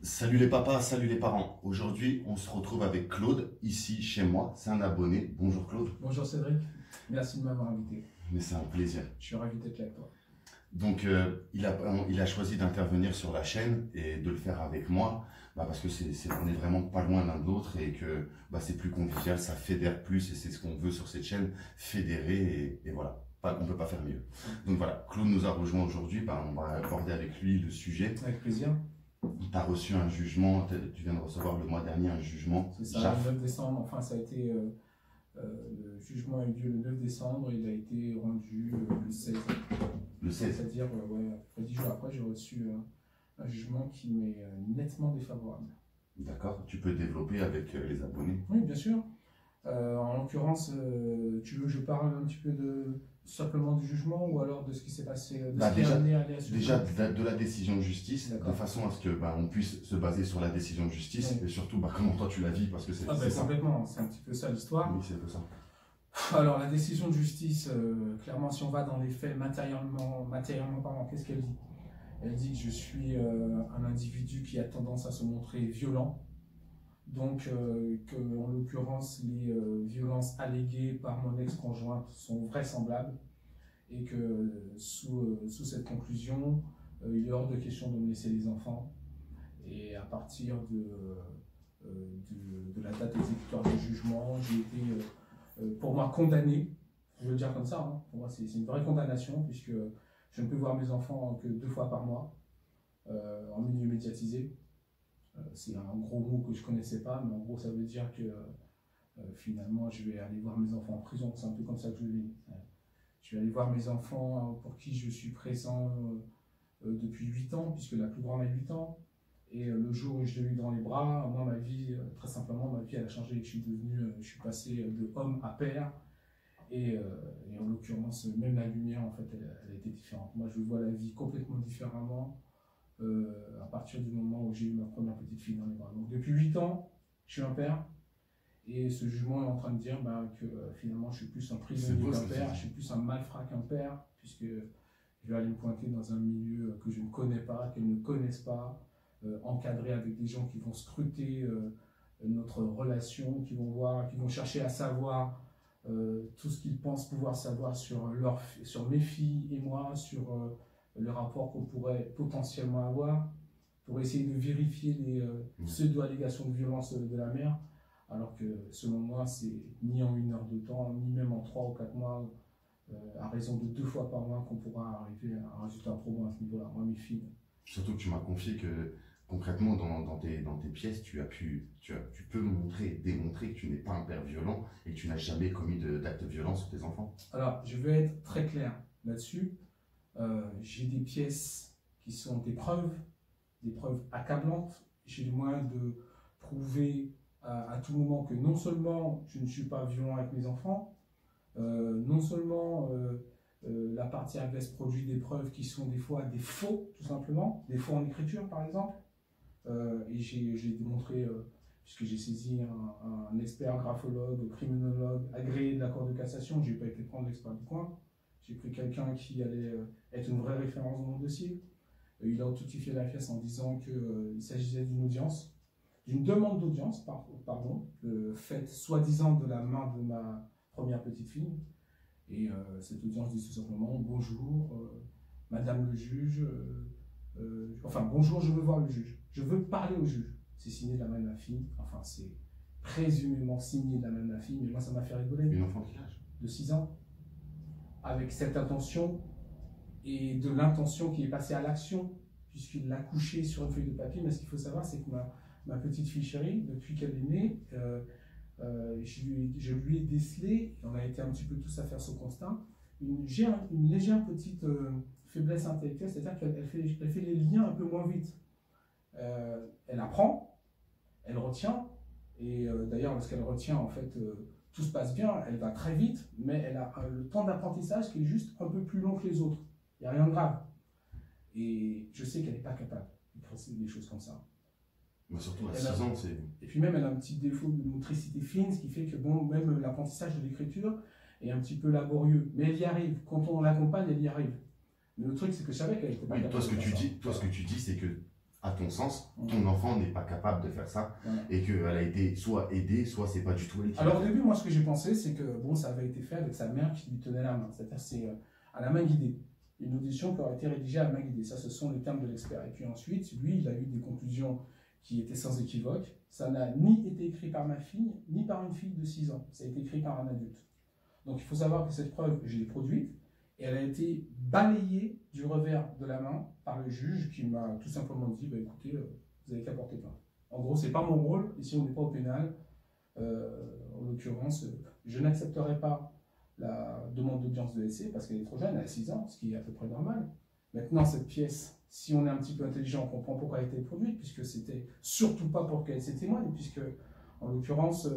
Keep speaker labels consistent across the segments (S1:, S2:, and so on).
S1: Salut les papas, salut les parents. Aujourd'hui, on se retrouve avec Claude, ici chez moi. C'est un abonné. Bonjour Claude.
S2: Bonjour Cédric, merci de m'avoir invité.
S1: Mais c'est un plaisir.
S2: Je suis ravi d'être là avec toi.
S1: Donc, il a choisi d'intervenir sur la chaîne et de le faire avec moi parce que on est vraiment pas loin l'un de l'autre et que c'est plus convivial, ça fédère plus et c'est ce qu'on veut sur cette chaîne, fédérer et voilà. On ne peut pas faire mieux. Donc voilà, Claude nous a rejoint aujourd'hui. On va aborder avec lui le sujet.
S2: Avec plaisir.
S1: Tu as reçu un jugement, tu viens de recevoir le mois dernier un jugement.
S2: C'est ça, le 9 décembre, enfin ça a été, le jugement a eu lieu le 9 décembre, il a été rendu le 16.
S1: Le 16.
S2: C'est-à-dire, ouais, après 10 jours après, j'ai reçu un jugement qui m'est nettement défavorable.
S1: D'accord, tu peux développer avec les abonnés.
S2: Oui, bien sûr. En l'occurrence, tu veux que je parle un petit peu simplement du jugement ou alors de ce qui s'est passé
S1: Déjà de la décision de justice, de façon à ce que on puisse se baser sur la décision de justice et surtout comment toi tu la vis parce que c'est ça.
S2: Complètement, c'est un petit peu ça l'histoire.
S1: Oui, c'est un peu ça.
S2: Alors la décision de justice, clairement si on va dans les faits matériellement parlant, qu'est-ce qu'elle dit? Elle dit que je suis un individu qui a tendance à se montrer violent. Donc, en l'occurrence, les violences alléguées par mon ex-conjointe sont vraisemblables et que sous cette conclusion, il est hors de question de me laisser les enfants. Et à partir de la date exécutoire du jugement, j'ai été, pour moi, condamné. Je veux le dire comme ça, hein. Pour moi, c'est une vraie condamnation puisque je ne peux voir mes enfants que 2 fois par mois en milieu médiatisé. C'est un gros mot que je ne connaissais pas, mais en gros ça veut dire que finalement je vais aller voir mes enfants en prison, c'est un peu comme ça que je le vis. Je vais aller voir mes enfants pour qui je suis présent depuis 8 ans, puisque la plus grande a 8 ans, et le jour où je l'ai eu dans les bras, moi ma vie, très simplement ma vie elle a changé, je suis passé de homme à père, et en l'occurrence même la lumière en fait elle a été différente. Moi je vois la vie complètement différemment. À partir du moment où j'ai eu ma première petite fille dans les bras. Donc depuis 8 ans, je suis un père, et ce jugement est en train de dire que finalement je suis plus un prisonnier qu'un père, je suis plus un malfrat qu'un père, puisque je vais aller me pointer dans un milieu que je ne connais pas, qu'elles ne connaissent pas, encadré avec des gens qui vont scruter notre relation, qui vont chercher à savoir tout ce qu'ils pensent pouvoir savoir sur mes filles et moi, sur le rapport qu'on pourrait potentiellement avoir, pour essayer de vérifier les pseudo-allégations de violence de la mère, alors que selon moi, c'est ni en 1 heure de temps, ni même en 3 ou 4 mois, à raison de 2 fois par mois qu'on pourra arriver à un résultat probant à ce niveau-là, moi, mes filles.
S1: Surtout que tu m'as confié que concrètement dans tes pièces, tu peux démontrer que tu n'es pas un père violent et que tu n'as jamais commis d'actes violents sur tes enfants.
S2: Alors, je vais être très clair là-dessus. J'ai des pièces qui sont des preuves accablantes. J'ai le moyen de prouver à tout moment que non seulement je ne suis pas violent avec mes enfants, non seulement la partie adverse produit des preuves qui sont des fois des faux, tout simplement, des faux en écriture par exemple, et j'ai démontré, puisque j'ai saisi un expert graphologue, criminologue, agréé de la Cour de cassation, je n'ai pas été prendre l'expert du coin. J'ai pris quelqu'un qui allait être une vraie référence dans mon dossier. Il a authentifié la pièce en disant qu'il s'agissait d'une audience, d'une demande d'audience, pardon, faite soi-disant de la main de ma première petite fille. Et cette audience dit tout simplement « Bonjour, Madame le juge, enfin bonjour, je veux voir le juge, je veux parler au juge ». C'est signé de la main de ma fille, enfin c'est présumément signé de la main de ma fille, mais moi ça m'a fait rigoler.
S1: Une enfant de quel âge?
S2: De 6 ans. Avec cette intention et de l'intention qui est passée à l'action, puisqu'il l'a couché sur une feuille de papier. Mais ce qu'il faut savoir, c'est que ma petite fille chérie, depuis qu'elle est née, je lui ai décelé, et on a été un petit peu tous à faire ce constat, une légère petite faiblesse intellectuelle, c'est-à-dire qu'elle fait les liens un peu moins vite. Elle apprend, elle retient, et d'ailleurs, lorsqu'elle retient, en fait, tout se passe bien, elle va très vite, mais elle a le temps d'apprentissage qui est juste un peu plus long que les autres. Il n'y a rien de grave. Et je sais qu'elle n'est pas capable de procéder des choses comme ça.
S1: Mais surtout à 6 ans, c'est...
S2: Et puis même, elle a un petit défaut de motricité fine, ce qui fait que bon, même l'apprentissage de l'écriture est un petit peu laborieux. Mais elle y arrive. Quand on l'accompagne, elle y arrive. Mais le truc, c'est que je savais qu'elle était pas capable.
S1: Toi, ce que tu dis, c'est que à ton sens, ton enfant n'est pas capable de faire ça et qu'elle a été soit aidée, soit c'est pas du tout elle qui
S2: Alors au début, moi ce que j'ai pensé, c'est que bon, ça avait été fait avec sa mère qui lui tenait la main, c'est-à-dire c'est à la main guidée. Une audition qui aurait été rédigée à la main guidée, ça ce sont les termes de l'expert. Et puis ensuite, lui, il a eu des conclusions qui étaient sans équivoque. Ça n'a ni été écrit par ma fille, ni par une fille de 6 ans. Ça a été écrit par un adulte. Donc il faut savoir que cette preuve, je l'ai produite, et elle a été balayée du revers de la main par le juge qui m'a tout simplement dit, bah, écoutez, vous n'avez qu'à porter plainte. En gros, c'est pas mon rôle, ici on n'est pas au pénal. En l'occurrence, je n'accepterai pas la demande d'audience de l'essai parce qu'elle est trop jeune, elle a 6 ans, ce qui est à peu près normal. Maintenant, cette pièce, si on est un petit peu intelligent, on comprend pourquoi elle a été produite, puisque c'était surtout pas pour qu'elle se témoigne, puisque en l'occurrence,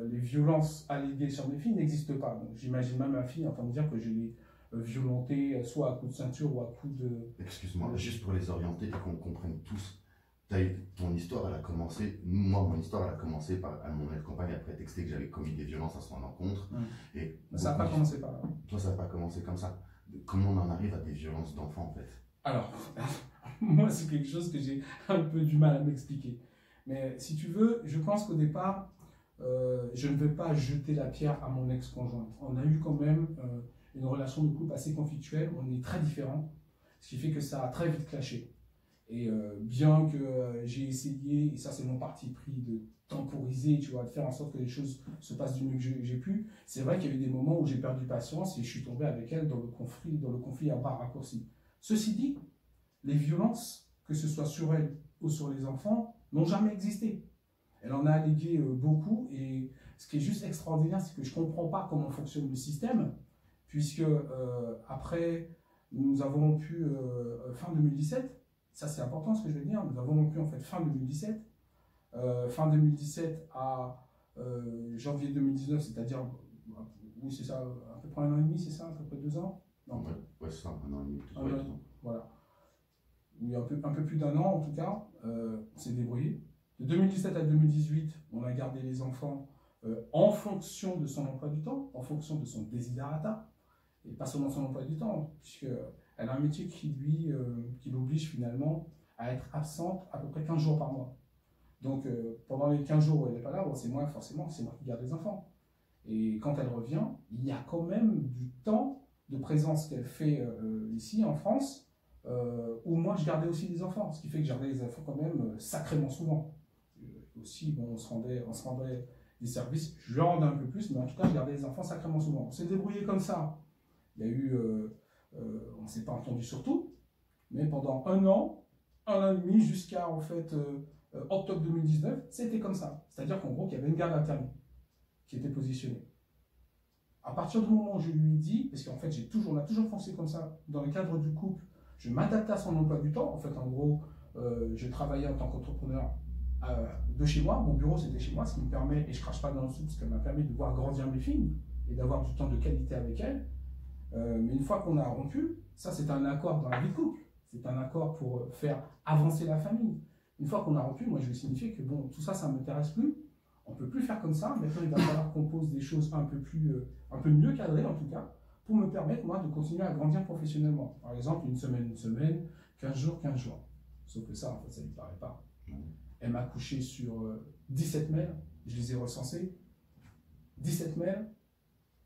S2: les violences alléguées sur mes filles n'existent pas. Donc j'imagine même ma fille en train de dire que je l'ai violentée soit à coup de ceinture ou à coup de...
S1: Excuse-moi, juste pour les orienter et qu'on comprenne tous. Ton histoire, elle a commencé, mon histoire, elle a commencé par mon ex-compagne a prétexté que j'avais commis des violences à son encontre. Et
S2: ça n'a pas commencé par là.
S1: Toi, ça n'a pas commencé comme ça. Comment on en arrive à des violences d'enfants, en fait?
S2: Alors, moi, c'est quelque chose que j'ai un peu du mal à m'expliquer. Mais si tu veux, je pense qu'au départ, je ne vais pas jeter la pierre à mon ex-conjointe. On a eu quand même une relation de couple assez conflictuelle, on est très différents, ce qui fait que ça a très vite clashé. Et bien que j'ai essayé, et ça c'est mon parti pris, de temporiser, tu vois, de faire en sorte que les choses se passent du mieux que j'ai pu, c'est vrai qu'il y a eu des moments où j'ai perdu patience et je suis tombé avec elle dans le conflit à bras raccourcis. Ceci dit, les violences, que ce soit sur elle ou sur les enfants, n'ont jamais existé. Elle en a allégué beaucoup et ce qui est juste extraordinaire, c'est que je ne comprends pas comment fonctionne le système, puisque après, nous avons pu, fin 2017, ça c'est important ce que je vais dire, nous avons rompu en fait fin 2017. Fin 2017 à janvier 2019, c'est-à-dire, oui c'est ça, à peu près 1 an et demi, c'est ça, à peu près 2 ans? Non.
S1: Ouais, c'est ça, 1 an et demi.
S2: Voilà. Oui, un peu plus d'1 an en tout cas, on s'est débrouillé. De 2017 à 2018, on a gardé les enfants en fonction de son emploi du temps, en fonction de son desiderata, et pas seulement son emploi du temps, puisqu'elle a un métier qui l'oblige finalement à être absente à peu près 15 jours par mois. Donc pendant les 15 jours où elle n'est pas là, bon, c'est moi forcément, c'est moi qui garde les enfants. Et quand elle revient, il y a quand même du temps de présence qu'elle fait ici en France, où moi je gardais aussi les enfants, ce qui fait que je gardais les enfants quand même sacrément souvent. Aussi, bon, on se rendait des services, je leur rendais un peu plus, mais en tout cas je gardais les enfants sacrément souvent. On s'est débrouillé comme ça. Il y a eu, on ne s'est pas entendu sur tout, mais pendant 1 an et demi, jusqu'à en fait octobre 2019, c'était comme ça. C'est-à-dire qu'en gros, il y avait une garde alternée qui était positionnée. À partir du moment où je lui ai dit, parce qu'en fait, on a toujours foncé comme ça, dans le cadre du couple, je m'adaptais à son emploi du temps. En fait, en gros, je travaillais en tant qu'entrepreneur de chez moi. Mon bureau, c'était chez moi, ce qui me permet, et je crache pas dans le soupe, ce qui m'a permis de voir grandir mes filles et d'avoir du temps de qualité avec elles. Mais une fois qu'on a rompu, ça c'est un accord dans la vie de couple. C'est un accord pour faire avancer la famille. Une fois qu'on a rompu, moi je vais signifier que bon, tout ça, ça ne m'intéresse plus. On ne peut plus faire comme ça. Maintenant, il va falloir qu'on pose des choses un peu mieux cadrées en tout cas, pour me permettre moi de continuer à grandir professionnellement. Par exemple, une semaine, 15 jours. Sauf que ça, en fait, ça ne lui paraît pas. Elle m'a couché sur 17 mails, je les ai recensés. 17 mails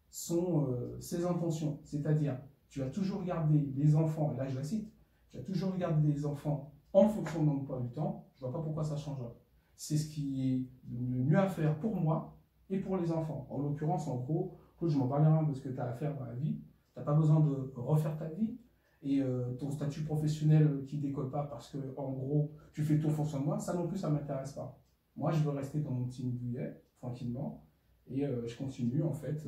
S2: sont ses intentions, c'est-à-dire tu as toujours gardé les enfants, et là je la cite, tu as toujours gardé les enfants en fonction de mon emploi du temps, je ne vois pas pourquoi ça changerait. C'est ce qui est le mieux à faire pour moi et pour les enfants. En l'occurrence, en gros, je m'en parlerai de ce que tu as à faire dans la vie, tu n'as pas besoin de refaire ta vie, et ton statut professionnel qui ne décolle pas parce que, en gros, tu fais ton fonctionnement, ça non plus, ça ne m'intéresse pas. Moi, je veux rester dans mon petit douillet, tranquillement, et je continue, en fait,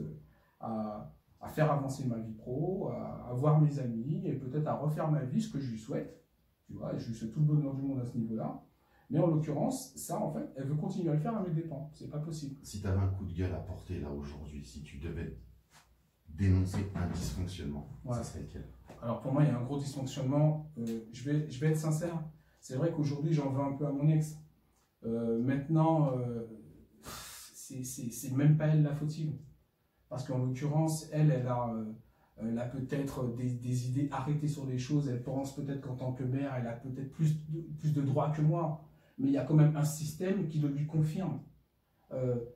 S2: à faire avancer ma vie pro, à voir mes amis, et peut-être à refaire ma vie, ce que je lui souhaite. Tu vois, je lui souhaite tout le bonheur du monde à ce niveau-là. Mais en l'occurrence, ça, en fait, elle veut continuer à le faire à mes dépens. C'est pas possible.
S1: Si tu avais un coup de gueule à porter, là, aujourd'hui, si tu devais dénoncer un dysfonctionnement, ça serait lequel? Alors
S2: pour moi, il y a un gros dysfonctionnement. Je vais être sincère. C'est vrai qu'aujourd'hui, j'en veux un peu à mon ex. Maintenant, c'est même pas elle la fautive. Parce qu'en l'occurrence, elle a elle a peut-être des idées arrêtées sur les choses, elle pense peut-être qu'en tant que mère, elle a peut-être plus de droits que moi, mais il y a quand même un système qui le lui confirme.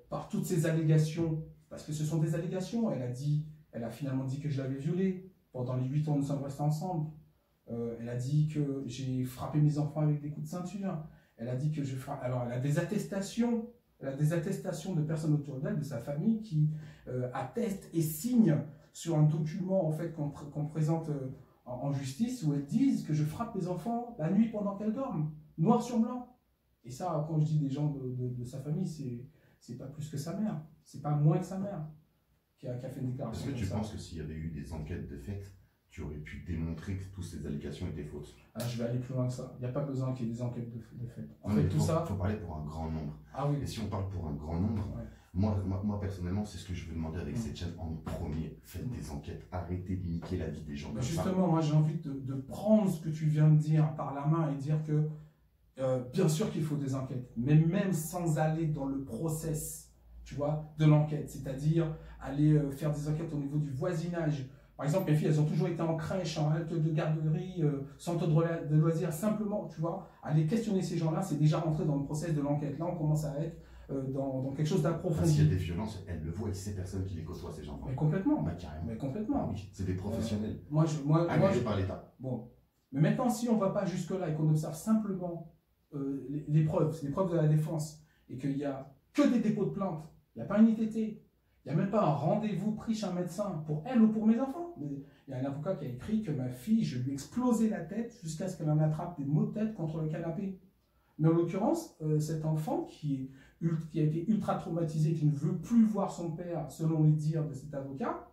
S2: Par toutes ces allégations, parce que ce sont des allégations, elle a finalement dit que je l'avais violée pendant les 8 ans où nous sommes restés ensemble. Elle a dit que j'ai frappé mes enfants avec des coups de ceinture. Elle a dit que je frappe. Alors, elle a des attestations. Elle a des attestations de personnes autour d'elle, de sa famille, qui attestent et signent sur un document en fait, qu'on présente en justice, où elles disent que je frappe mes enfants la nuit pendant qu'elles dorment, noir sur blanc. Et ça, quand je dis des gens de sa famille, c'est pas plus que sa mère. C'est pas moins que sa mère qui a fait une déclaration.
S1: Est-ce que tu penses que s'il y avait eu des enquêtes de fait, tu aurais pu démontrer que toutes ces allégations étaient fausses?
S2: Je vais aller plus loin que ça. Il n'y a pas besoin qu'il y ait des enquêtes de fait. En
S1: non,
S2: fait,
S1: tout ça... Il faut parler pour un grand nombre.
S2: Ah oui.
S1: Et si on parle pour un grand nombre, ouais. moi personnellement, c'est ce que je veux demander avec cette chaîne en premier. Faites des enquêtes. Arrêtez de niquer la vie des gens.
S2: Bah justement, moi j'ai envie de prendre ce que tu viens de dire par la main et dire que bien sûr qu'il faut des enquêtes, mais même sans aller dans le process, tu vois, de l'enquête, c'est-à-dire aller faire des enquêtes au niveau du voisinage. Par exemple, mes filles, elles ont toujours été en crèche, en halte de garderie, centre de loisirs, simplement, tu vois, aller questionner ces gens-là, c'est déjà rentrer dans le process de l'enquête. Là, on commence à être dans quelque chose d'approfondi.
S1: Parce qu'il y a des violences, elles le voient, et ces personnes qui les côtoient, ces gens.
S2: Mais complètement.
S1: Bah, carrément.
S2: Mais complètement.
S1: Ah, oui, c'est des professionnels.
S2: Agrégés
S1: par l'État.
S2: Bon. Mais maintenant, si on ne va pas jusque-là et qu'on observe simplement les preuves de la défense, et qu'il n'y a que des dépôts de plainte, il n'y a pas une ITT, il n'y a même pas un rendez-vous pris chez un médecin pour elle ou pour mes enfants. Mais il y a un avocat qui a écrit que ma fille, je lui ai explosé la tête jusqu'à ce qu'elle en attrape des maux de tête contre le canapé. Mais en l'occurrence, cet enfant qui a été ultra traumatisé, qui ne veut plus voir son père, selon les dires de cet avocat,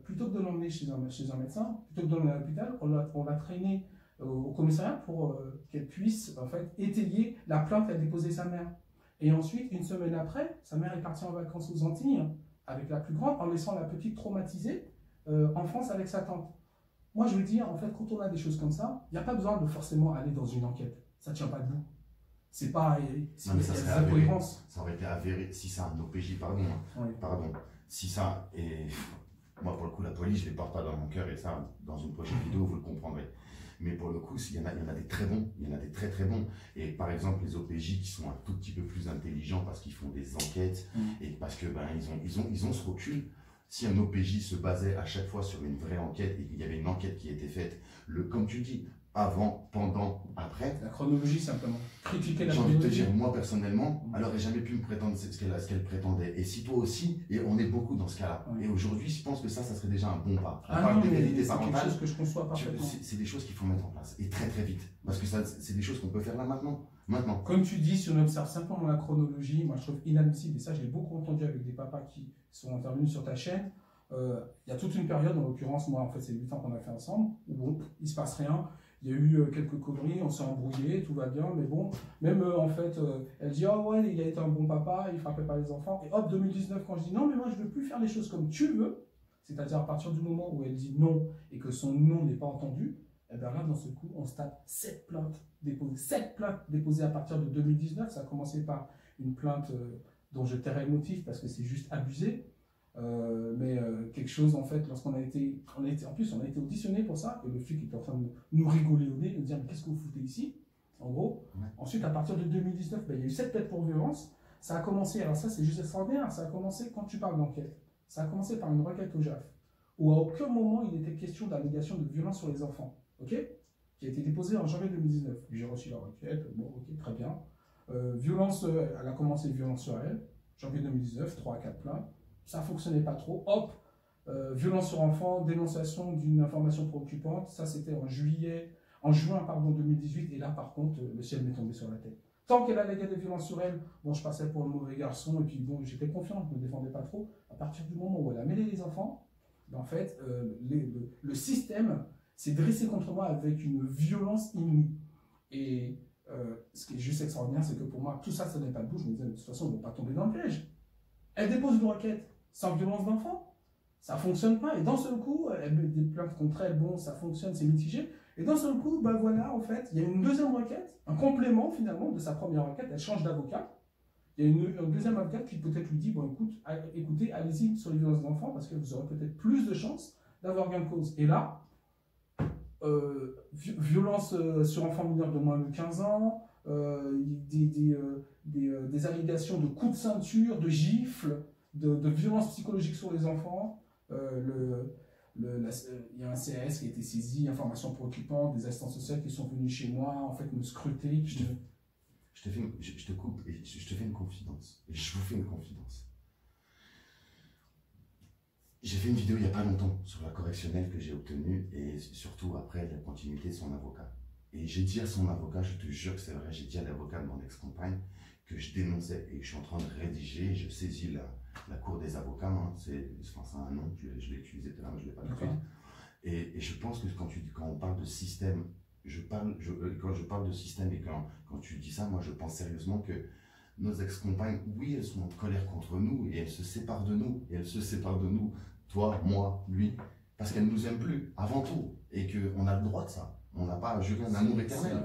S2: plutôt que de l'emmener chez un médecin, plutôt que de l'emmener à l'hôpital, on l'a traîné au commissariat pour qu'elle puisse en fait, étayer la plainte qu'a déposée sa mère. Et ensuite, une semaine après, sa mère est partie en vacances aux Antilles avec la plus grande, en laissant la petite traumatisée en France avec sa tante. Moi, je veux dire, en fait, quand on a des choses comme ça, il n'y a pas besoin de forcément aller dans une enquête. Ça ne tient pas debout. C'est pas...
S1: Non, mais ça serait avéré. Ça aurait été avéré si ça un OPJ, pardon. Oui. Pardon. Si ça... Et moi, pour le coup, la police, je ne les porte pas dans mon cœur, et ça, dans une prochaine vidéo, vous le comprendrez. Mais pour le coup, il y en a des très bons, il y en a des très très bons. Et par exemple, les OPJ qui sont un tout petit peu plus intelligents parce qu'ils font des enquêtes et parce que ils ont ce recul. Si un OPJ se basait à chaque fois sur une vraie enquête et qu'il y avait une enquête qui était faite, comme tu dis, avant, pendant, après.
S2: La chronologie simplement. Critiquer la
S1: chronologie. J'ai envie de te dire, moi personnellement, elle n'aurait jamais pu me prétendre ce qu'elle prétendait. Et si toi aussi, et on est beaucoup dans ce cas-là. Et aujourd'hui, je pense que ça serait déjà un bon pas. On parle d'égalité parentale.
S2: C'est quelque chose que je conçois parfaitement.
S1: C'est des choses qu'il faut mettre en place. Et très très vite. Parce que c'est des choses qu'on peut faire là maintenant.
S2: Comme tu dis, si on observe simplement la chronologie, moi je trouve inadmissible, et ça je l'ai beaucoup entendu avec des papas qui sont intervenus sur ta chaîne. Il y a toute une période, en l'occurrence, moi en fait c'est 8 ans qu'on a fait ensemble, où bon, il se passe rien. Il y a eu quelques conneries, on s'est embrouillé, tout va bien, mais bon, même en fait, elle dit « Oh ouais, il a été un bon papa, il frappait pas les enfants. » Et hop, 2019, quand je dis « Non, mais moi je veux plus faire les choses comme tu veux », c'est-à-dire à partir du moment où elle dit non et que son non n'est pas entendu, et bien là, dans ce coup, on se tape 7 plaintes déposées. 7 plaintes déposées à partir de 2019. Ça a commencé par une plainte dont je tairai le motif parce que c'est juste abusé. Mais quelque chose en fait, lorsqu'on a été, en plus on a été auditionné pour ça, et le flic était en train de nous rigoler au nez, nous dire mais qu'est-ce que vous foutez ici, en gros. Ensuite à partir de 2019, ben, il y a eu 7 plaintes pour violence. Ça a commencé, alors ça c'est juste extraordinaire, ça a commencé quand tu parles d'enquête, ça a commencé par une requête au JAF, où à aucun moment il était question d'allégation de violence sur les enfants, ok, qui a été déposée en janvier 2019. J'ai reçu la requête, bon ok, très bien. Violence, elle a commencé violence sur elle, janvier 2019, 3 à 4 plaintes. Ça ne fonctionnait pas trop. Hop, violence sur enfant, dénonciation d'une information préoccupante. Ça, c'était en juin 2018. Et là, par contre, le ciel m'est tombé sur la tête. Tant qu'elle alléguait des violences sur elle, bon, je passais pour le mauvais garçon. Et puis, bon, j'étais confiant, je ne me défendais pas trop. À partir du moment où elle a mêlé les enfants, ben, en fait, le système s'est dressé contre moi avec une violence inouïe. Et ce qui est juste extraordinaire, c'est que pour moi, tout ça, ça n'est pas debout. Je me disais, de toute façon, on ne va pas tomber dans le piège. Elle dépose une requête sans violence d'enfant, ça ne fonctionne pas. Et d'un seul coup, elle met des plaintes contre elle, bon, ça fonctionne, c'est mitigé. Et d'un seul coup, ben voilà, en fait, il y a une deuxième requête, un complément finalement de sa première requête, elle change d'avocat. Il y a un deuxième avocat qui peut-être lui dit, bon écoutez, allez-y sur les violences d'enfants, parce que vous aurez peut-être plus de chances d'avoir gain de cause. Et là, violence sur enfants mineurs de moins de 15 ans, des allégations de coups de ceinture, de gifles, de violences psychologiques sur les enfants. Il y a un CRS qui a été saisi, information préoccupante, des assistantes sociales qui sont venus chez moi, en fait, me scruter.
S1: Je te coupe et je te fais une confidence. Et je vous fais une confidence. J'ai fait une vidéo il n'y a pas longtemps sur la correctionnelle que j'ai obtenue et surtout après la continuité de son avocat. Et j'ai dit à son avocat, je te jure que c'est vrai, j'ai dit à l'avocat de mon ex-compagne que je dénonçais et que je suis en train de rédiger, je saisis la cour des avocats, hein, c'est un nom, je l'ai utilisé tout à l'heure, je ne l'ai pas tout de suite. Et je pense que quand on parle de système, quand je parle de système et quand tu dis ça, moi je pense sérieusement que nos ex-compagnes, oui, elles sont en colère contre nous et elles se séparent de nous. Et elles se séparent de nous, toi, moi, lui, parce qu'elles ne nous aiment plus, avant tout. Et qu'on a le droit de ça. On n'a pas à jurer un amour éternel.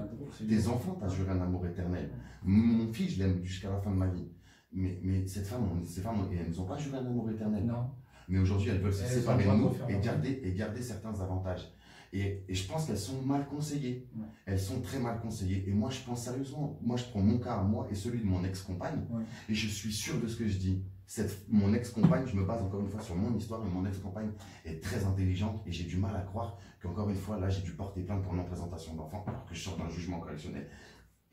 S1: Tes enfants, tu as juré un amour éternel. Mon fils, je l'aime jusqu'à la fin de ma vie. Mais ces femmes, elles n'ont pas juré un amour éternel.
S2: Non.
S1: Mais aujourd'hui, elles veulent se séparer de nous et garder certains avantages. Et je pense qu'elles sont mal conseillées. Ouais. Elles sont très mal conseillées. Et moi, je pense sérieusement, moi, je prends mon cas à moi et celui de mon ex-compagne. Ouais. Et je suis sûr de ce que je dis. Mon ex-compagne, je me base encore une fois sur mon histoire, mais mon ex-compagne est très intelligente et j'ai du mal à croire qu'encore une fois, là, j'ai dû porter plainte pour non-présentation d'enfant alors que je sors d'un jugement correctionnel.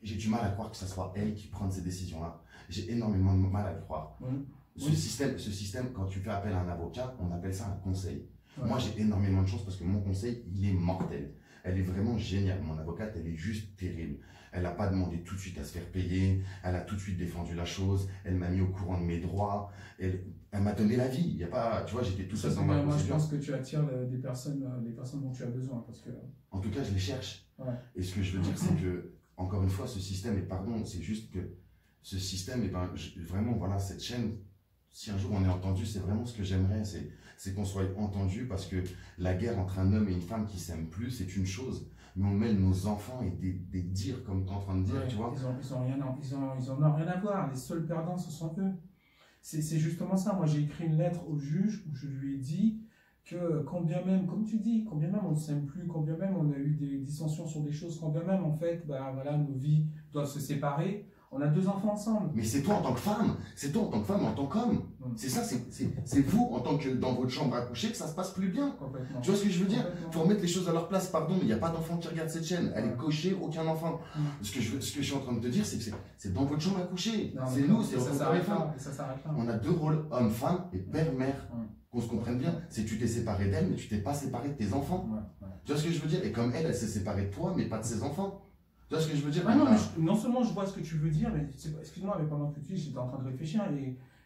S1: J'ai du mal à croire que ce soit elle qui prenne ces décisions-là. J'ai énormément de mal à le croire. Ouais. Ce système, quand tu fais appel à un avocat, on appelle ça un conseil. Ouais. Moi, j'ai énormément de chance parce que mon conseil, il est mortel. Elle est vraiment géniale. Mon avocate, elle est juste terrible. Elle n'a pas demandé tout de suite à se faire payer. Elle a tout de suite défendu la chose. Elle m'a mis au courant de mes droits. Elle m'a donné la vie. Il y a pas, tu vois, j'étais tout seul dans ma procédure.
S2: Moi, je pense que tu attires des personnes dont tu as besoin. Parce que...
S1: En tout cas, je les cherche. Ouais. Et ce que je veux dire, c'est que, encore une fois, ce système, et pardon, c'est juste que ce système, et ben, vraiment, voilà, cette chaîne, si un jour on est entendu, c'est vraiment ce que j'aimerais, c'est qu'on soit entendu, parce que la guerre entre un homme et une femme qui s'aiment plus, c'est une chose, mais on mêle nos enfants et des dires, comme tu es en train de dire, tu vois.
S2: Ils en ont rien à voir, les seuls perdants, ce sont eux. C'est justement ça, moi j'ai écrit une lettre au juge où je lui ai dit que quand bien même, comme tu dis, quand bien même on ne s'aime plus, quand bien même on a eu des dissensions sur des choses, quand bien même en fait, bah, voilà, nos vies doivent se séparer, on a 2 enfants ensemble.
S1: Mais c'est toi en tant que femme, en tant qu'homme. C'est ça, c'est vous en tant que dans votre chambre à coucher que ça se passe plus bien. Tu vois ce que je veux dire? Il faut remettre les choses à leur place, pardon, il n'y a pas d'enfant qui regarde cette chaîne. Elle est cochée, aucun enfant. Ce que je suis en train de te dire, c'est que c'est dans votre chambre à coucher. C'est nous, c'est les femmes. On a 2 rôles, homme-femme et père-mère. Qu'on se comprenne bien, c'est que tu t'es séparé d'elle, mais tu t'es pas séparé de tes enfants. Tu vois ce que je veux dire? Et comme elle s'est séparée de toi, mais pas de ses enfants. Tu vois ce que je veux dire?
S2: Non seulement je vois ce que tu veux dire, mais excuse-moi, mais pendant que tu dis, j'étais en train de réfléchir,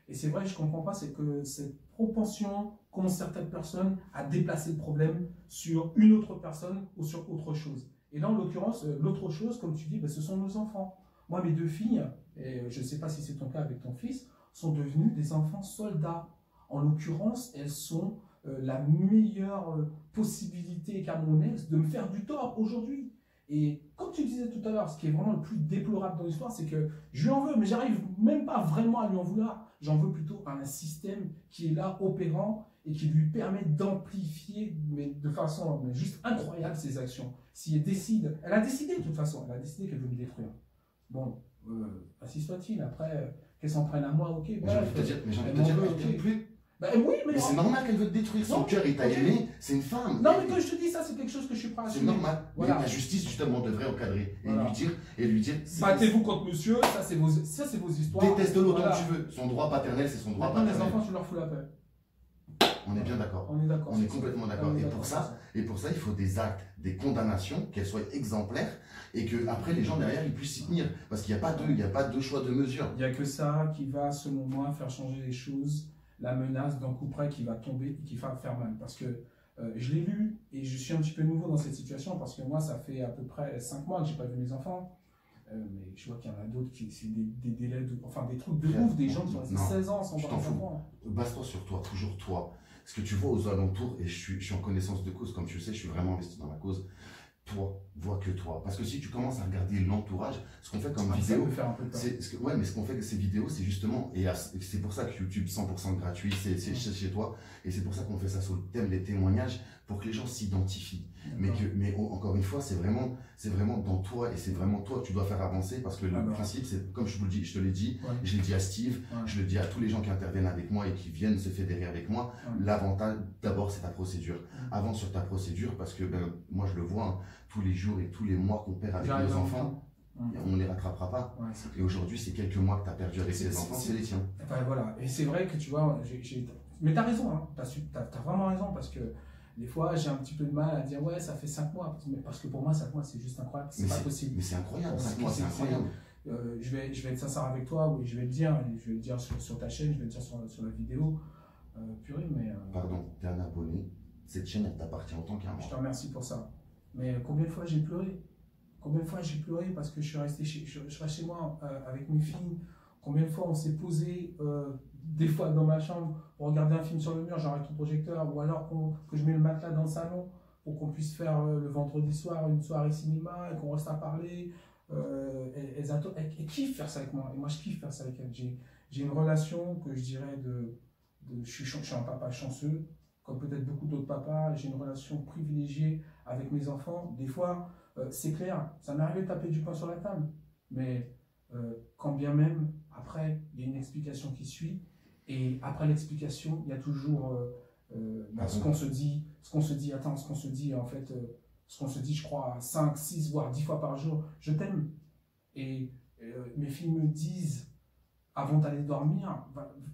S2: et c'est vrai, je comprends pas, c'est que cette propension qu'ont certaines personnes à déplacer le problème sur une autre personne ou sur autre chose. Et là, en l'occurrence, l'autre chose, comme tu dis, ben, ce sont nos enfants. Moi, mes 2 filles, et je ne sais pas si c'est ton cas avec ton fils, sont devenues des enfants soldats. En l'occurrence, elles sont la meilleure possibilité qu'a mon ex de me faire du tort aujourd'hui. Et comme tu disais tout à l'heure, ce qui est vraiment le plus déplorable dans l'histoire, c'est que je lui en veux, mais j'arrive même pas vraiment à lui en vouloir. J'en veux plutôt à un système qui est là, opérant, et qui lui permet d'amplifier, mais de façon juste incroyable, ses actions. Si elle décide, elle a décidé de toute façon, elle a décidé qu'elle veut me détruire. Bon, ainsi soit-il, après, qu'elle s'en prenne à moi, ok.
S1: Mais j'ai envie de te dire, elle t'aime plus.
S2: Bah, oui, mais
S1: c'est normal qu'elle veut te détruire. Son cœur, il t'a aimé, c'est une femme.
S2: Non, mais quand je te dis ça, c'est quelque chose que je suis prêt à assumer.
S1: C'est normal. Voilà. La justice, justement, devrait encadrer et lui dire.
S2: Battez-vous contre monsieur, ça c'est vos histoires.
S1: Déteste-le autant que tu veux. Son droit paternel, c'est son droit paternel.
S2: Les enfants, tu leur fous la paix.
S1: On est bien d'accord.
S2: On est d'accord.
S1: On est complètement d'accord. Et pour ça, il faut des actes, des condamnations, qu'elles soient exemplaires, et que après les gens derrière, ils puissent s'y tenir. Parce qu'il n'y a pas deux choix de mesure.
S2: Il n'y a que ça qui va, selon moi, faire changer les choses. La menace d'un coup près qui va tomber et qui va faire mal. Parce que je l'ai lu et je suis un petit peu nouveau dans cette situation parce que moi, ça fait à peu près 5 mois que je n'ai pas vu mes enfants. Mais je vois qu'il y en a d'autres qui, c'est des délais, enfin des trucs de ouf, des gens qui ont resté 16 ans sans voir leurs enfants.
S1: Base-toi sur toi, toujours toi. Ce que tu vois aux alentours, et je suis en connaissance de cause, comme tu le sais, je suis vraiment investi dans la cause. toi, vois que toi. Parce que si tu commences à regarder l'entourage, ce qu'on fait comme
S2: Ça
S1: vidéo,
S2: peut faire un peu peur.
S1: ouais, mais ce qu'on fait que ces vidéos, c'est justement, c'est pour ça que YouTube 100% gratuit, c'est chez toi, et c'est pour ça qu'on fait ça sur le thème des témoignages, pour que les gens s'identifient. Mais encore une fois, c'est vraiment dans toi, et c'est vraiment toi que tu dois faire avancer, parce que le principe, c'est, comme je te l'ai dit, je l'ai dit à Steve, je le dis à tous les gens qui interviennent avec moi et qui viennent se fédérer avec moi, l'avantage, d'abord, c'est ta procédure. Avance sur ta procédure, parce que moi, je le vois, hein, tous les jours et tous les mois qu'on perd avec nos enfants, on ne les rattrapera pas. Et aujourd'hui, c'est quelques mois que tu as perdu avec tes enfants, c'est les tiens.
S2: Enfin, voilà. Et c'est vrai que tu vois, mais tu as raison, hein. Tu as vraiment raison, parce que des fois, j'ai un petit peu de mal à dire, ouais, ça fait 5 mois. Parce que pour moi, 5 mois, c'est juste incroyable. C'est pas possible.
S1: Mais c'est incroyable, 5 mois, c'est incroyable.
S2: Je vais être sincère avec toi, oui, je vais le dire sur ta chaîne, je vais le dire sur la vidéo. Purée, mais.
S1: Pardon, tu es un abonné, cette chaîne, elle t'appartient autant qu'à moi.
S2: Je te remercie pour ça. Mais combien de fois j'ai pleuré? Combien de fois j'ai pleuré parce que je reste chez moi avec mes filles? Combien de fois on s'est posé des fois dans ma chambre pour regarder un film sur le mur, j'arrête ton projecteur, ou alors que je mets le matelas dans le salon pour qu'on puisse faire le vendredi soir une soirée cinéma et qu'on reste à parler. Elles kiffent faire ça avec moi, et moi je kiffe faire ça avec elles. J'ai une relation que je dirais je suis un papa chanceux, comme peut-être beaucoup d'autres papas. J'ai une relation privilégiée avec mes enfants. Des fois, c'est clair, ça m'est arrivé de taper du poing sur la table, mais quand bien même, après, il y a une explication qui suit, et après l'explication, il y a toujours ce qu'on se dit, je crois, 5, 6, voire 10 fois par jour, je t'aime. Et mes filles me disent, avant d'aller dormir,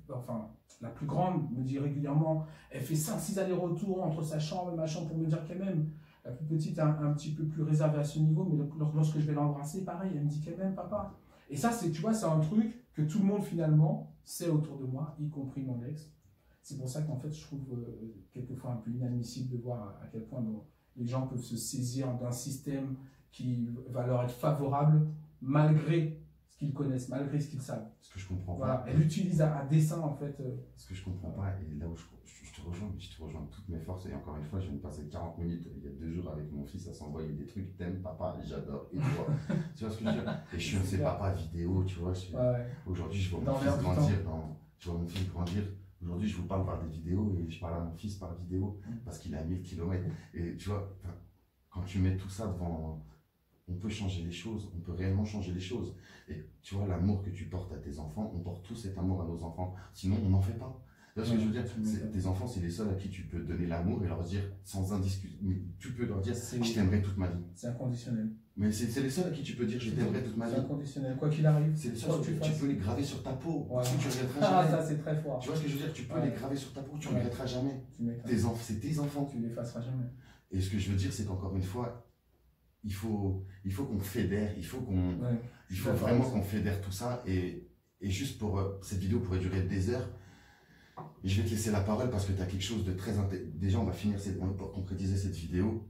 S2: enfin, la plus grande me dit régulièrement, elle fait 5-6 allers-retours entre sa chambre et ma chambre pour me dire qu'elle m'aime. La plus petite, un petit peu plus réservée à ce niveau, mais lorsque je vais l'embrasser, pareil, elle me dit qu'elle m'aime, papa. Et ça, tu vois, c'est un truc que tout le monde, finalement, sait autour de moi, y compris mon ex. C'est pour ça qu'en fait, je trouve quelquefois un peu inadmissible de voir à quel point les gens peuvent se saisir d'un système qui va leur être favorable, malgré ce qu'ils connaissent, malgré ce qu'ils savent.
S1: Ce que je comprends
S2: voilà.
S1: pas.
S2: Elle l'utilise à dessein, en fait.
S1: Ce que je comprends pas, et là où je te rejoins de toutes mes forces, et encore une fois, je viens de passer 40 minutes il y a 2 jours avec mon fils à s'envoyer des trucs, t'aimes papa, j'adore, et toi. Tu vois ce que je veux dire? Et je suis un de ces papas vidéo, tu vois. Aujourd'hui, je vois mon fils grandir, aujourd'hui, je vous parle par des vidéos, et je parle à mon fils par vidéo, parce qu'il est à 1000 km. Et tu vois, quand tu mets tout ça devant. On peut changer les choses, on peut réellement changer les choses. Et tu vois, l'amour que tu portes à tes enfants, on porte tout cet amour à nos enfants. Sinon, on n'en fait pas. Tu vois ce que je veux dire? Tes enfants, c'est les seuls à qui tu peux donner l'amour et leur dire sans indiscussion. Tu peux leur dire, je t'aimerai toute ma vie.
S2: C'est inconditionnel.
S1: Mais c'est les seuls à qui tu peux dire, je t'aimerai toute ma vie.
S2: C'est inconditionnel, quoi qu'il arrive.
S1: C'est les seuls tu peux les graver sur ta peau. Parce que tu regretteras jamais.
S2: Ça, c'est très fort.
S1: Tu vois ce que je veux dire? Tu peux les graver sur ta peau, tu ne regretteras jamais. C'est tes enfants.
S2: Tu ne l'effaceras jamais.
S1: Et ce que je veux dire, c'est qu'encore une fois, il faut qu'on fédère, il faut vraiment qu'on fédère tout ça. Et juste pour cette vidéo pourrait durer des heures. Je vais te laisser la parole parce que tu as quelque chose de très intéressant. Déjà, on va finir pour concrétiser cette vidéo.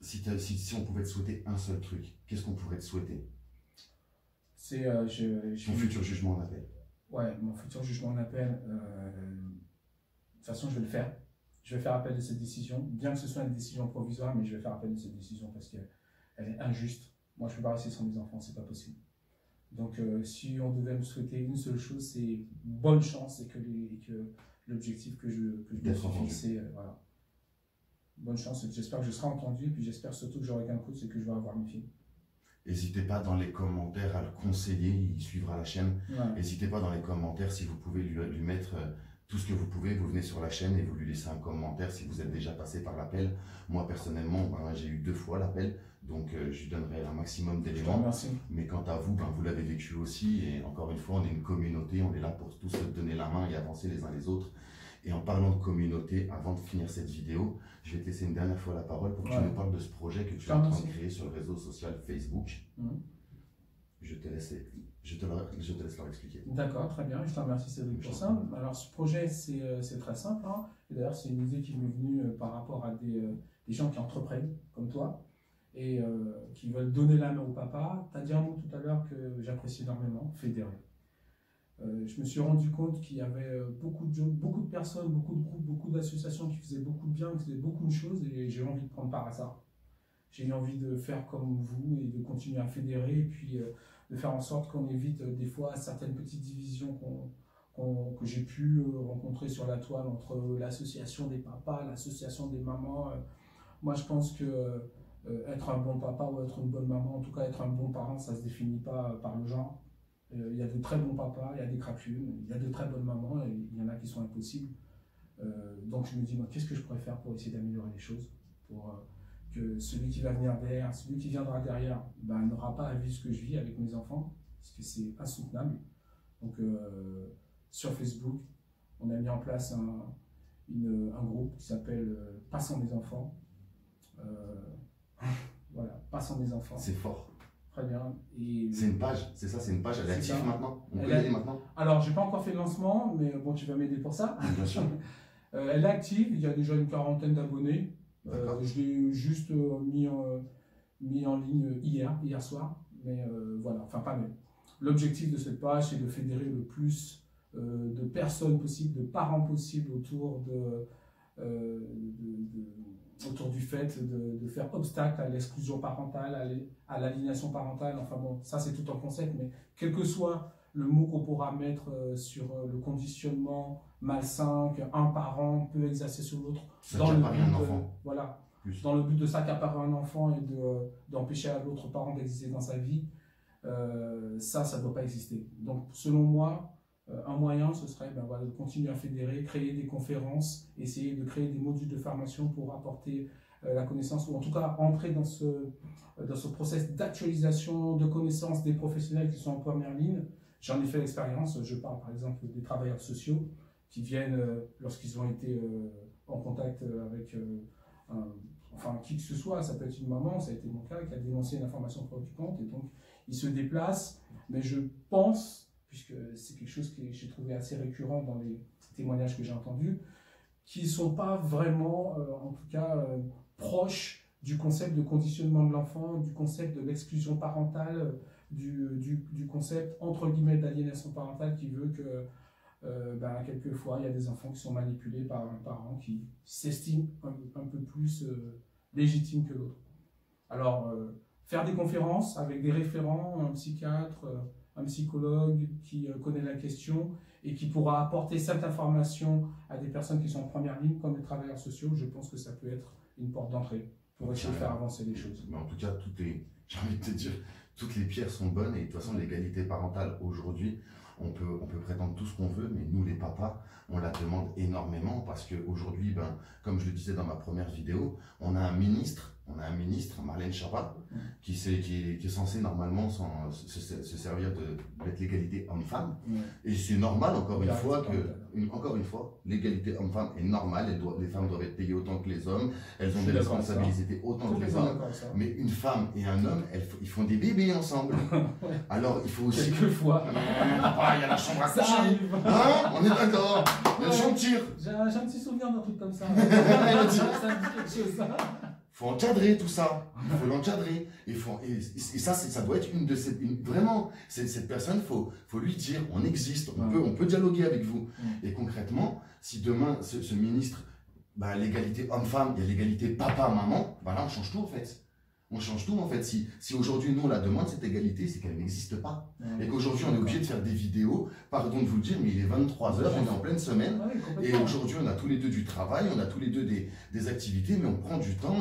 S1: Si on pouvait te souhaiter un seul truc, qu'est-ce qu'on pourrait te souhaiter?
S2: C'est
S1: ton futur jugement en appel.
S2: Ouais, mon futur jugement en appel. De toute façon, je vais le faire. Je vais faire appel de cette décision, bien que ce soit une décision provisoire, mais je vais faire appel de cette décision parce qu'elle est injuste. Moi, je ne peux pas rester sans mes enfants, c'est pas possible. Donc, si on devait me souhaiter une seule chose, c'est bonne chance et que l'objectif que je me suis fixé, voilà. Bonne chance, j'espère que je serai entendu, et puis j'espère surtout que j'aurai gain de cause et que je vais avoir mes filles.
S1: N'hésitez pas dans les commentaires à le conseiller, il suivra la chaîne. N'hésitez pas dans les commentaires si vous pouvez lui mettre tout ce que vous pouvez, vous venez sur la chaîne et vous lui laissez un commentaire si vous êtes déjà passé par l'appel. Moi personnellement, j'ai eu 2 fois l'appel, donc je lui donnerai un maximum d'éléments. Mais quant à vous, vous l'avez vécu aussi, et encore une fois, on est une communauté, on est là pour tous se donner la main et avancer les uns les autres. Et en parlant de communauté, avant de finir cette vidéo, je vais te laisser une dernière fois la parole pour que tu nous parles de ce projet que tu es en train de créer sur le réseau social Facebook. Je te laisse leur expliquer.
S2: D'accord, très bien, je te remercie Cédric pour ça. Alors ce projet, c'est très simple. Hein. Et d'ailleurs, c'est une idée qui m'est venue par rapport à des gens qui entreprennent, comme toi, et qui veulent donner la main au papa. Tu as dit un mot tout à l'heure que j'apprécie énormément, fédérer. Je me suis rendu compte qu'il y avait beaucoup de personnes, beaucoup de groupes, beaucoup d'associations qui faisaient beaucoup de bien, qui faisaient beaucoup de choses, et j'ai envie de prendre part à ça. j'ai eu envie de faire comme vous et de continuer à fédérer, et puis de faire en sorte qu'on évite des fois certaines petites divisions que j'ai pu rencontrer sur la toile entre l'association des papas, l'association des mamans. Moi, je pense que être un bon papa ou être une bonne maman, en tout cas être un bon parent, ça ne se définit pas par le genre. Il y a de très bons papas, il y a des crapules, il y a de très bonnes mamans, et il y en a qui sont impossibles. Donc je me dis, qu'est-ce que je pourrais faire pour essayer d'améliorer les choses, pour que celui qui va venir derrière, celui qui viendra derrière, n'aura pas à vivre ce que je vis avec mes enfants, parce que c'est insoutenable. Donc sur Facebook, on a mis en place un groupe qui s'appelle Passons des enfants. Voilà, Passons des enfants.
S1: C'est fort.
S2: Très bien.
S1: C'est une page, c'est ça, c'est une page, elle est active maintenant. On peut y aller maintenant.
S2: Alors, j'ai pas encore fait le lancement, mais bon, tu vas m'aider pour ça.
S1: Bien sûr.
S2: Elle est active, il y a déjà une quarantaine d'abonnés. Je l'ai juste mis en ligne hier soir, mais voilà, enfin pas même. L'objectif de cette page, c'est de fédérer le plus de personnes possibles, de parents possibles autour autour du fait de faire obstacle à l'exclusion parentale, à l'aliénation parentale. Enfin bon, ça c'est tout un concept, mais quel que soit le mot qu'on pourra mettre sur le conditionnement malsain qu'un parent peut exercer sur l'autre, dans le but de s'accaparer un enfant et d'empêcher à l'autre parent d'exister dans sa vie, ça ne doit pas exister. Donc selon moi, un moyen, ce serait de continuer à fédérer, créer des conférences, essayer de créer des modules de formation pour apporter la connaissance, ou en tout cas entrer dans ce process d'actualisation de connaissances des professionnels qui sont en première ligne. J'en ai fait l'expérience, je parle par exemple des travailleurs sociaux qui viennent, lorsqu'ils ont été en contact avec qui que ce soit, ça peut être une maman, ça a été mon cas, qui a dénoncé une information préoccupante, et donc ils se déplacent, mais je pense, puisque c'est quelque chose que j'ai trouvé assez récurrent dans les témoignages que j'ai entendus, qui ne sont pas vraiment, en tout cas, proches du concept de conditionnement de l'enfant, du concept de l'exclusion parentale, du concept, entre guillemets, d'aliénation parentale, qui veut que, quelquefois, il y a des enfants qui sont manipulés par un parent qui s'estime un peu plus légitime que l'autre. Alors, faire des conférences avec des référents, un psychiatre, un psychologue qui connaît la question et qui pourra apporter cette information à des personnes qui sont en première ligne, comme les travailleurs sociaux, je pense que ça peut être une porte d'entrée pour essayer de faire avancer les choses.
S1: Mais en tout cas, j'ai envie de te dire, toutes les pierres sont bonnes, et de toute façon, l'égalité parentale, aujourd'hui, on peut prétendre tout ce qu'on veut, mais nous, les papas, on la demande énormément, parce qu'aujourd'hui, comme je le disais dans ma première vidéo, on a un ministre, Marlène Schiappa, qui est censé normalement se servir de mettre l'égalité homme-femme. Et c'est normal, encore une fois, l'égalité homme-femme est normale. Les femmes doivent être payées autant que les hommes, elles ont des responsabilités autant que les hommes. Mais une femme et un homme, ils font des bébés ensemble. Alors il faut aussi.
S2: Quelquefois.
S1: Il y a la chambre à coucher. On est d'accord. Il y a le champ de tir.
S2: J'ai un petit souvenir d'un truc comme ça. Ça me dit quelque chose, ça.
S1: Faut encadrer tout ça, il faut l'encadrer, et ça doit être une de ces, vraiment, cette personne, faut lui dire, on existe, on peut dialoguer avec vous. Et concrètement, si demain, ce ministre, l'égalité homme-femme, il y a l'égalité papa-maman, là on change tout en fait. On change tout en fait. Si aujourd'hui nous on la demande cette égalité, c'est qu'elle n'existe pas. Et qu'aujourd'hui on est obligé de faire des vidéos, pardon de vous le dire, mais il est 23 h, on est en pleine semaine. Et aujourd'hui on a tous les deux du travail, on a tous les deux des activités, mais on prend du temps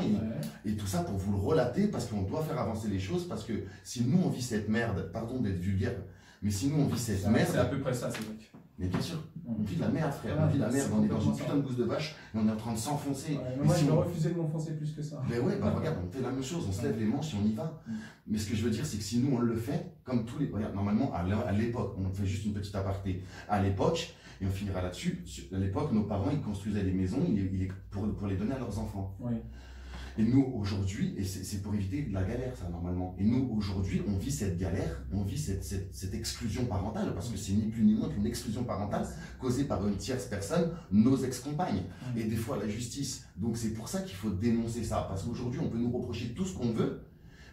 S1: et tout ça pour vous le relater, parce qu'on doit faire avancer les choses, parce que si nous on vit cette merde, pardon d'être vulgaire, mais si nous on vit cette merde...
S2: C'est à peu près ça, c'est vrai.
S1: Mais bien sûr, on vit de la merde, frère, on vit de la merde, on est dans une putain de bouse de vache et on est en train de s'enfoncer.
S2: Moi, je vais refuser de m'enfoncer plus que ça.
S1: Mais ouais, regarde, on fait la même chose, on se lève les manches et on y va. Mais ce que je veux dire, c'est que si nous on le fait, comme tous les. Regarde, normalement, à l'époque, on fait juste une petite aparté. À l'époque, et on finira là-dessus, à l'époque, nos parents, ils construisaient des maisons pour les donner à leurs enfants.
S2: Oui.
S1: Et nous, aujourd'hui, et c'est pour éviter de la galère, ça, normalement. Et nous, aujourd'hui, on vit cette galère, on vit cette exclusion parentale, parce que c'est ni plus ni moins qu'une exclusion parentale causée par une tierce personne, nos ex-compagnes, et des fois la justice. Donc c'est pour ça qu'il faut dénoncer ça, parce qu'aujourd'hui, on peut nous reprocher tout ce qu'on veut,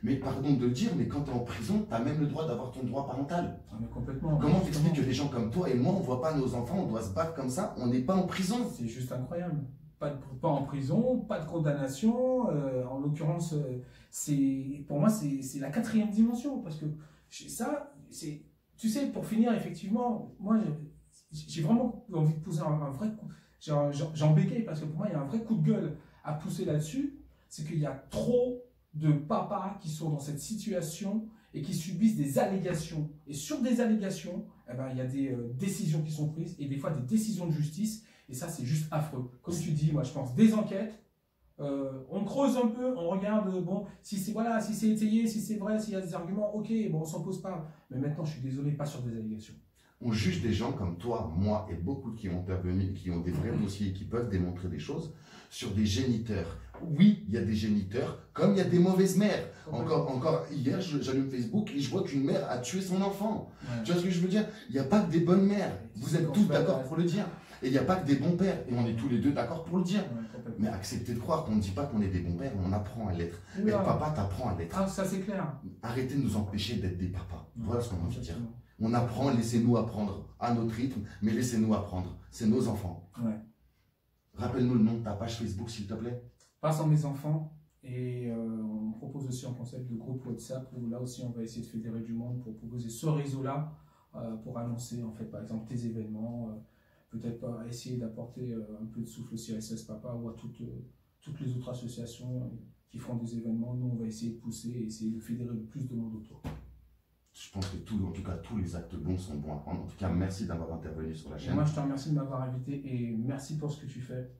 S1: mais pardon de le dire, mais quand tu es en prison, tu as même le droit d'avoir ton droit parental.
S2: Complètement.
S1: Comment t'expliques que des gens comme toi et moi, on ne voit pas nos enfants, on doit se battre comme ça, on n'est pas en prison?
S2: C'est juste incroyable. pas en prison, pas de condamnation. En l'occurrence, pour moi, c'est la 4e dimension. Parce que ça, tu sais, pour finir, effectivement, moi, j'ai vraiment envie de poser un vrai coup. J'en bégaye parce que pour moi, il y a un vrai coup de gueule à pousser là-dessus. C'est qu'il y a trop de papas qui sont dans cette situation et qui subissent des allégations. Et sur des allégations, eh ben, il y a des décisions qui sont prises et des fois des décisions de justice. Et ça, c'est juste affreux. Comme tu dis, moi, je pense des enquêtes. On creuse un peu, on regarde, bon, si c'est étayé, si c'est vrai, s'il y a des arguments, ok, bon, on s'en pose pas. Mais maintenant, je suis désolé, pas sur des allégations.
S1: On juge des gens comme toi, moi et beaucoup qui ont intervenu, qui ont des vrais dossiers, qui peuvent démontrer des choses, sur des géniteurs. Oui, il y a des géniteurs, comme il y a des mauvaises mères. Encore hier, j'allume Facebook et je vois qu'une mère a tué son enfant. Ouais. Tu vois ce que je veux dire? Il n'y a pas que des bonnes mères. Vous êtes tous d'accord pour le dire. Et il n'y a pas que des bons pères. Et on est tous les deux d'accord pour le dire. Ouais, mais acceptez de croire qu'on ne dit pas qu'on est des bons pères, on apprend à l'être. Oui, et le papa t'apprend à l'être.
S2: Ah, ça c'est clair.
S1: Arrêtez de nous empêcher d'être des papas. Voilà ce qu'on a envie de dire. On apprend, laissez-nous apprendre à notre rythme, mais laissez-nous apprendre. C'est nos enfants. Ouais. Rappelle-nous le nom de ta page Facebook, s'il te plaît.
S2: Pas sans mes enfants. Et on propose aussi un concept de groupe WhatsApp où là aussi on va essayer de fédérer du monde pour proposer ce réseau-là pour annoncer en fait par exemple tes événements, peut-être pas essayer d'apporter un peu de souffle aussi à SS Papa ou à toutes les autres associations qui font des événements. Nous on va essayer de pousser et essayer de fédérer le plus de monde autour.
S1: Je pense que en tout cas, tous les actes bons sont bons à prendre. En tout cas, merci d'avoir intervenu sur la chaîne.
S2: Et moi, je te remercie de m'avoir invité et merci pour ce que tu fais,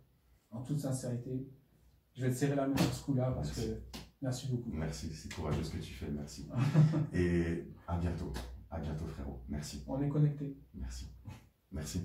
S2: en toute sincérité. Je vais te serrer la main sur ce coup-là parce que merci beaucoup.
S1: Merci, c'est courageux ce que tu fais, merci. Et à bientôt frérot, merci.
S2: On est connectés.
S1: Merci, merci.